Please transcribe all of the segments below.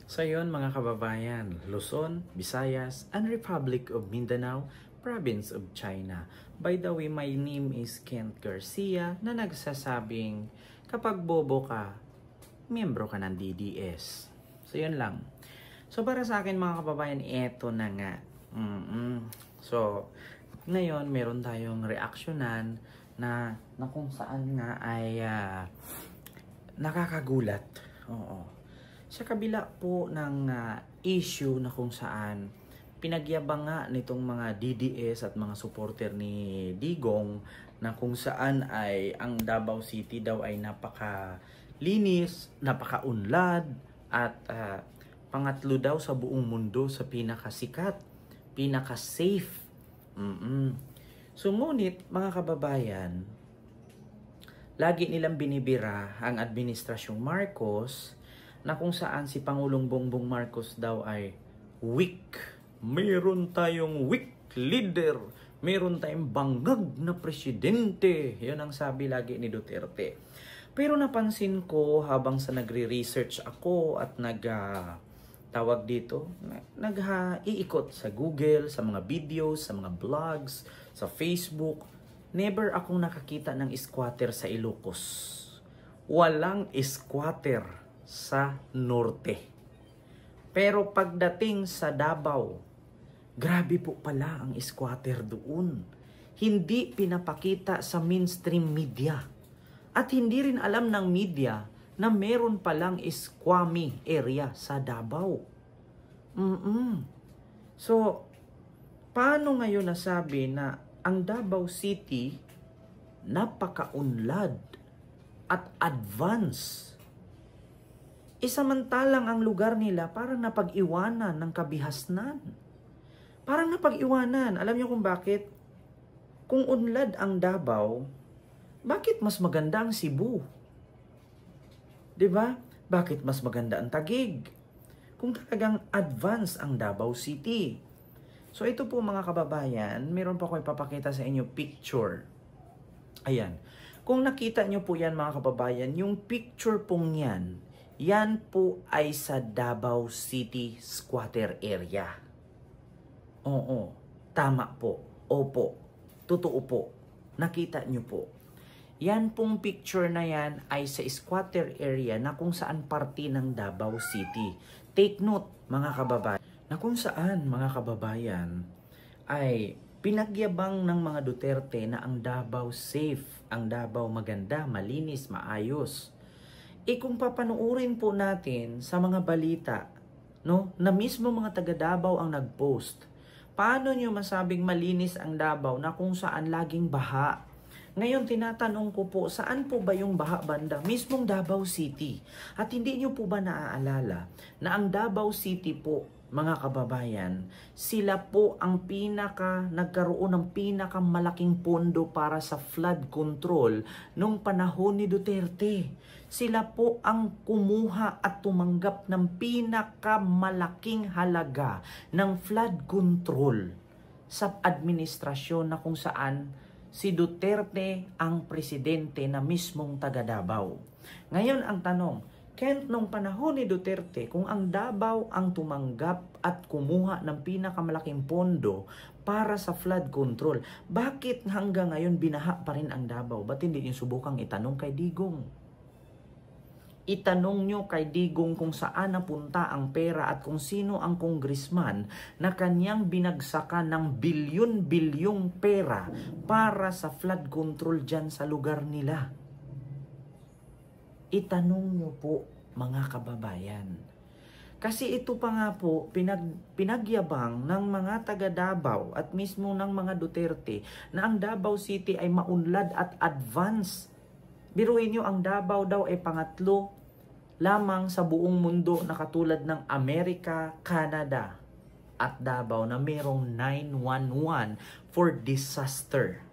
So yun mga kababayan, Luzon, Visayas, and Republic of Mindanao, Province of China. By the way, my name is Kent Garcia na nagsasabing kapag bobo ka, miyembro ka ng DDS. So yun lang. So para sa akin mga kababayan, eto na nga. So ngayon meron tayong reaksyonan na kung saan nga ay nakakagulat. Oo. Sa kabila po ng issue na kung saan pinagyabang nga nitong mga DDS at mga supporter ni Digong na kung saan ay ang Davao City daw ay napakalinis, napakaunlad at pangatlo daw sa buong mundo sa pinakasikat, pinaka-safe. So ngunit mga kababayan, lagi nilang binibira ang administrasyong Marcos na kung saan si Pangulong Bongbong Marcos daw ay weak. Meron tayong weak leader. Meron tayong bangag na presidente. Yun ang sabi lagi ni Duterte. Pero napansin ko habang sa nagre-research ako at nag-iikot sa Google, sa mga videos, sa mga blogs, sa Facebook, never akong nakakita ng squatter sa Ilocos. Walang squatter sa norte. Pero pagdating sa Davao, grabe po pala ang squatter doon. Hindi pinapakita sa mainstream media. At hindi rin alam ng media na meron palang squammy area sa Davao. So, paano ngayon nasabi na ang Davao City napakaunlad at advanced? Isamantalang ang lugar nila parang napag-iwanan ng kabihasnan. Parang napag-iwanan. Alam niyo kung bakit? Kung unlad ang Davao, bakit mas maganda ang Cebu? 'Di ba? Bakit mas maganda ang Taguig? Kung talagang advance ang Davao City. So ito po mga kababayan, meron pa ako ipapakita sa inyo picture. Ayan. Kung nakita niyo po yan mga kababayan, yung picture pong yan po ay sa Davao City squatter area. Oo, tama po. Opo, totoo po. Nakita nyo po. Yan pong picture na yan ay sa squatter area na kung saan parte ng Davao City. Take note mga kababayan, na kung saan mga kababayan ay pinagyabang ng mga Duterte na ang Davao safe, ang Davao maganda, malinis, maayos. Kung papanuurin po natin sa mga balita, no, na mismo mga taga Davao ang nag-post, paano nyo masabing malinis ang Davao na kung saan laging baha? Ngayon tinatanong ko po, saan po ba yung baha banda? Mismong Davao City. At hindi nyo po ba naaalala na ang Davao City po, mga kababayan, sila po ang nagkaroon ng pinakamalaking pondo para sa flood control nung panahon ni Duterte. Sila po ang kumuha at tumanggap ng pinakamalaking halaga ng flood control sa administrasyon na kung saan si Duterte ang presidente na mismong taga Davao. Ngayon ang tanong, Kent, nung panahon ni Duterte, kung ang Davao ang tumanggap at kumuha ng pinakamalaking pondo para sa flood control, bakit hanggang ngayon binaha pa rin ang Davao? Ba't hindi niyo subukang itanong kay Digong? Itanong nyo kay Digong kung saan napunta ang pera at kung sino ang congressman na kanyang binagsakan ng bilyon-bilyong pera para sa flood control dyan sa lugar nila. Itanong nyo po mga kababayan. Kasi ito pa nga po, pinagyabang ng mga taga Davao at mismo ng mga Duterte na ang Davao City ay maunlad at advanced. Biruin nyo, ang Davao daw ay pangatlo lamang sa buong mundo na katulad ng Amerika, Canada at Davao na merong 911 for disaster.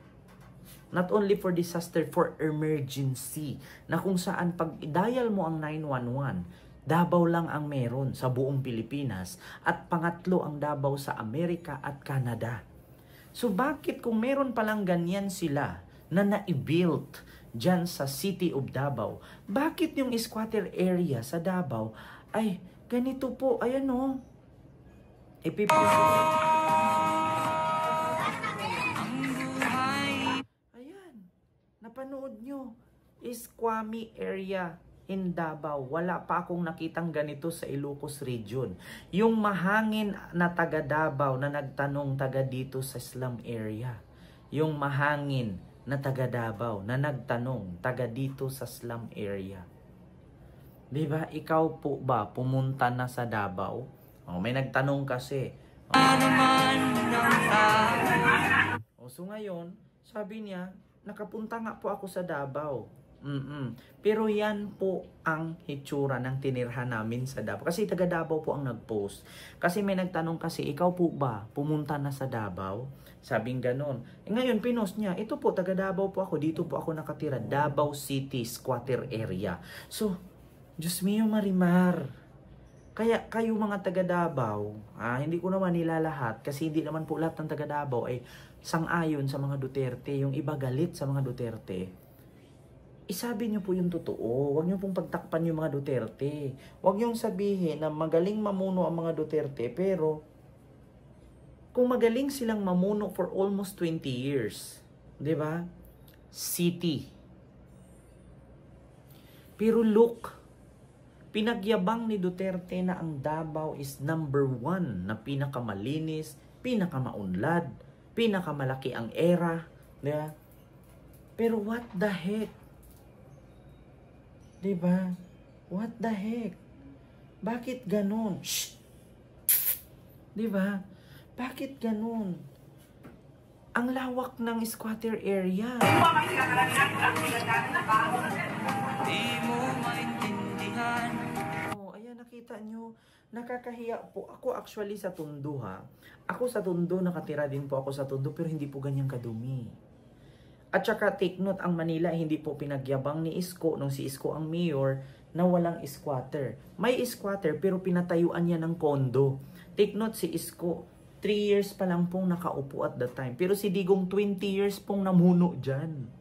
Not only for disaster, for emergency. Na kung saan pag dial mo ang 911, Davao lang ang meron sa buong Pilipinas at pangatlo ang Davao sa Amerika at Canada. So bakit kung meron palang ganyan sila na na-built dyan sa City of Davao, bakit yung squatter area sa Davao ay Ganito po, ayan o. Ipipost. Ayan. Napanood nyo. Iskwami area in Davao. Wala pa akong nakitang ganito sa Ilocos Region. Yung mahangin na taga Davao na nagtanong taga dito sa slum area. Yung mahangin na taga Davao na nagtanong taga dito sa slum area. Diba? Ikaw po ba pumunta na sa Davao? Oh, may nagtanong kasi. So ngayon, sabi niya, nakapunta nga po ako sa Davao. Pero yan po ang hitsura ng tinirhan namin sa Davao. Kasi taga Davao po ang nag-post. Kasi may nagtanong kasi, ikaw po ba pumunta na sa Davao? Sabing ganon. Ngayon, pinost niya, ito po, taga Davao po ako. Dito po ako nakatira. Davao City Squatter Area. So, Diyos mio Marimar. Kaya kayo mga taga Davao, hindi ko naman nilalahat kasi hindi naman po lahat ng taga Davao ay sang-ayon sa mga Duterte. Yung iba galit sa mga Duterte. Isabi niyo po yung totoo. Huwag niyo pong pagtakpan yung mga Duterte. Huwag niyong sabihin na magaling mamuno ang mga Duterte, pero kung magaling silang mamuno for almost 20 years, di ba? City. Pero look, pinagyabang ni Duterte na ang Davao is number 1 na pinakamalinis, pinakamaunlad, pinakamalaki ang era, di ba? Pero what the heck? Diba? What the heck? Bakit ganun? Shh! Diba? Bakit ganun? Ang lawak ng squatter area. Di mo maintindihan. Oh, ayan, nakita nyo. Nakakahiya po. Ako actually sa Tondo, ha. Ako sa Tondo, nakatira din po ako sa Tondo, pero hindi po ganyang kadumi. At saka take note, ang Manila hindi po pinagyabang ni Isko nung si Isko ang mayor na walang squatter. May squatter pero pinatayuan niya ng kondo. Take note, si Isko 3 years pa lang pong nakaupo at the time. Pero si Digong 20 years pong namuno dyan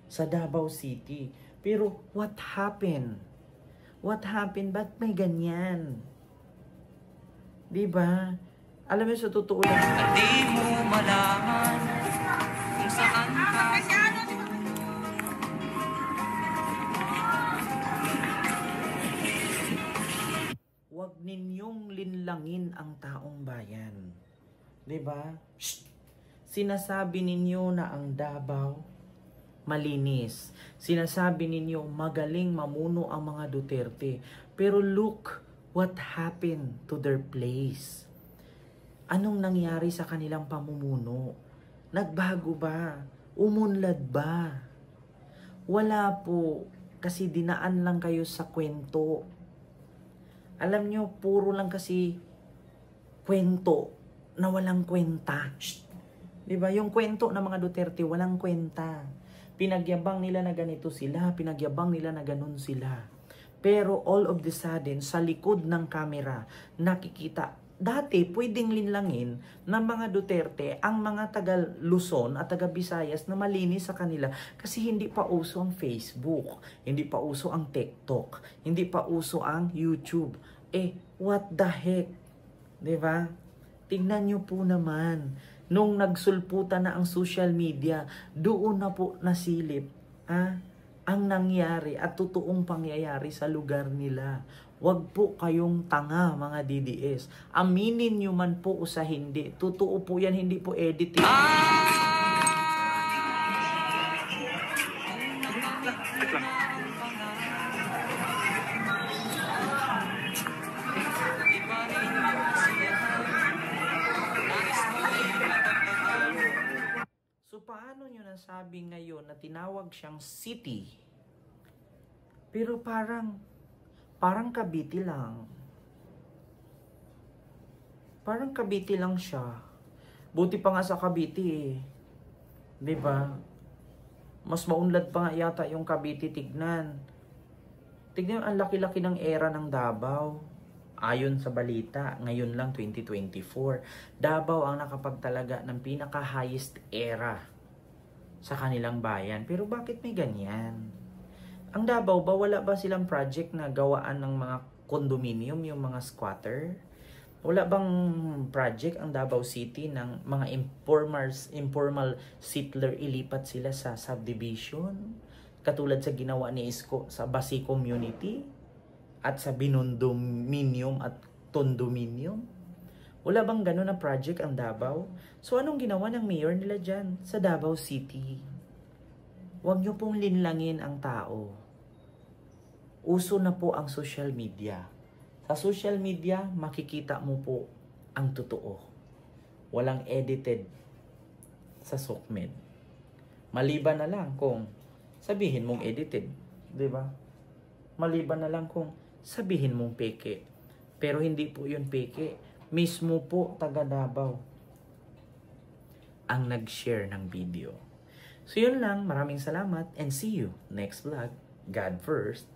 sa Davao City. Pero what happened? What happened? Ba't may ganyan? Diba? Alam mo sa totoo lang. Hindi mo malaman kung saan ka. Huwag ninyong linlangin ang taong bayan. Diba? Shh! Sinasabi ninyo na ang Davao malinis. Sinasabi ninyo magaling mamuno ang mga Duterte. Pero look what happened to their place. Anong nangyari sa kanilang pamumuno? Nagbago ba? Umunlad ba? Wala po. Kasi dinaan lang kayo sa kwento. Alam nyo, puro lang kasi kwento na walang kwenta. Shh. Diba? Yung kwento ng mga Duterte, walang kwenta. Pinagyabang nila na ganito sila, pinagyabang nila na ganun sila. Pero all of the sudden, sa likod ng kamera, nakikita, dati pwedeng linlangin ng mga Duterte ang mga taga Luzon at taga Visayas na malinis sa kanila kasi hindi pa uso ang Facebook, hindi pa uso ang TikTok, hindi pa uso ang YouTube. What the heck? Diba? Tingnan nyo po naman, nung nagsulputan na ang social media, doon na po nasilip ang nangyari at totoong pangyayari sa lugar nila. Huwag po kayong tanga, mga DDS. Aminin nyo man po o sa hindi. Totoo po yan, hindi po editing. So, paano nyo nasabi ngayon na tinawag siyang city? Pero parang Cavite lang. Parang Cavite lang siya. Buti pa nga sa Cavite eh. Diba? Mas maunlad pa nga yata yung Cavite, tignan. Tignan ang laki-laki ng era ng Davao. Ayon sa balita, ngayon lang 2024, Davao ang nakapagtalaga ng pinaka-highest era sa kanilang bayan. Pero bakit may ganyan? Ang Davao ba, wala ba silang project na gawaan ng mga condominium yung mga squatter? Wala bang project ang Davao City ng mga informal settler ilipat sila sa subdivision? Katulad sa ginawa ni Isko sa Basi Community at sa Binondominium at Tondominium? Wala bang ganun na project ang Davao? So anong ginawa ng mayor nila dyan sa Davao City? Huwag nyo pong linlangin ang tao. Uso na po ang social media. Sa social media, makikita mo po ang totoo. Walang edited sa SOCMED. Maliban na lang kung sabihin mong edited. Di ba? Maliban na lang kung sabihin mong peke. Pero hindi po yun peke. Mismo po taga Davao ang nag-share ng video. So yun lang, maraming salamat and see you next vlog. God first.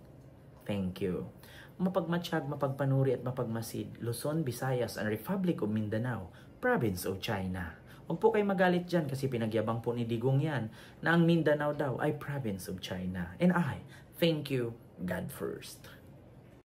Thank you. Mapagmatsyag, mapagpanuri at mapagmasid, Luzon, Visayas, and Republic of Mindanao, Province of China. Huwag po kayo magalit dyan kasi pinagyabang po ni Digong yan na ang Mindanao daw ay Province of China. And I thank you, God first.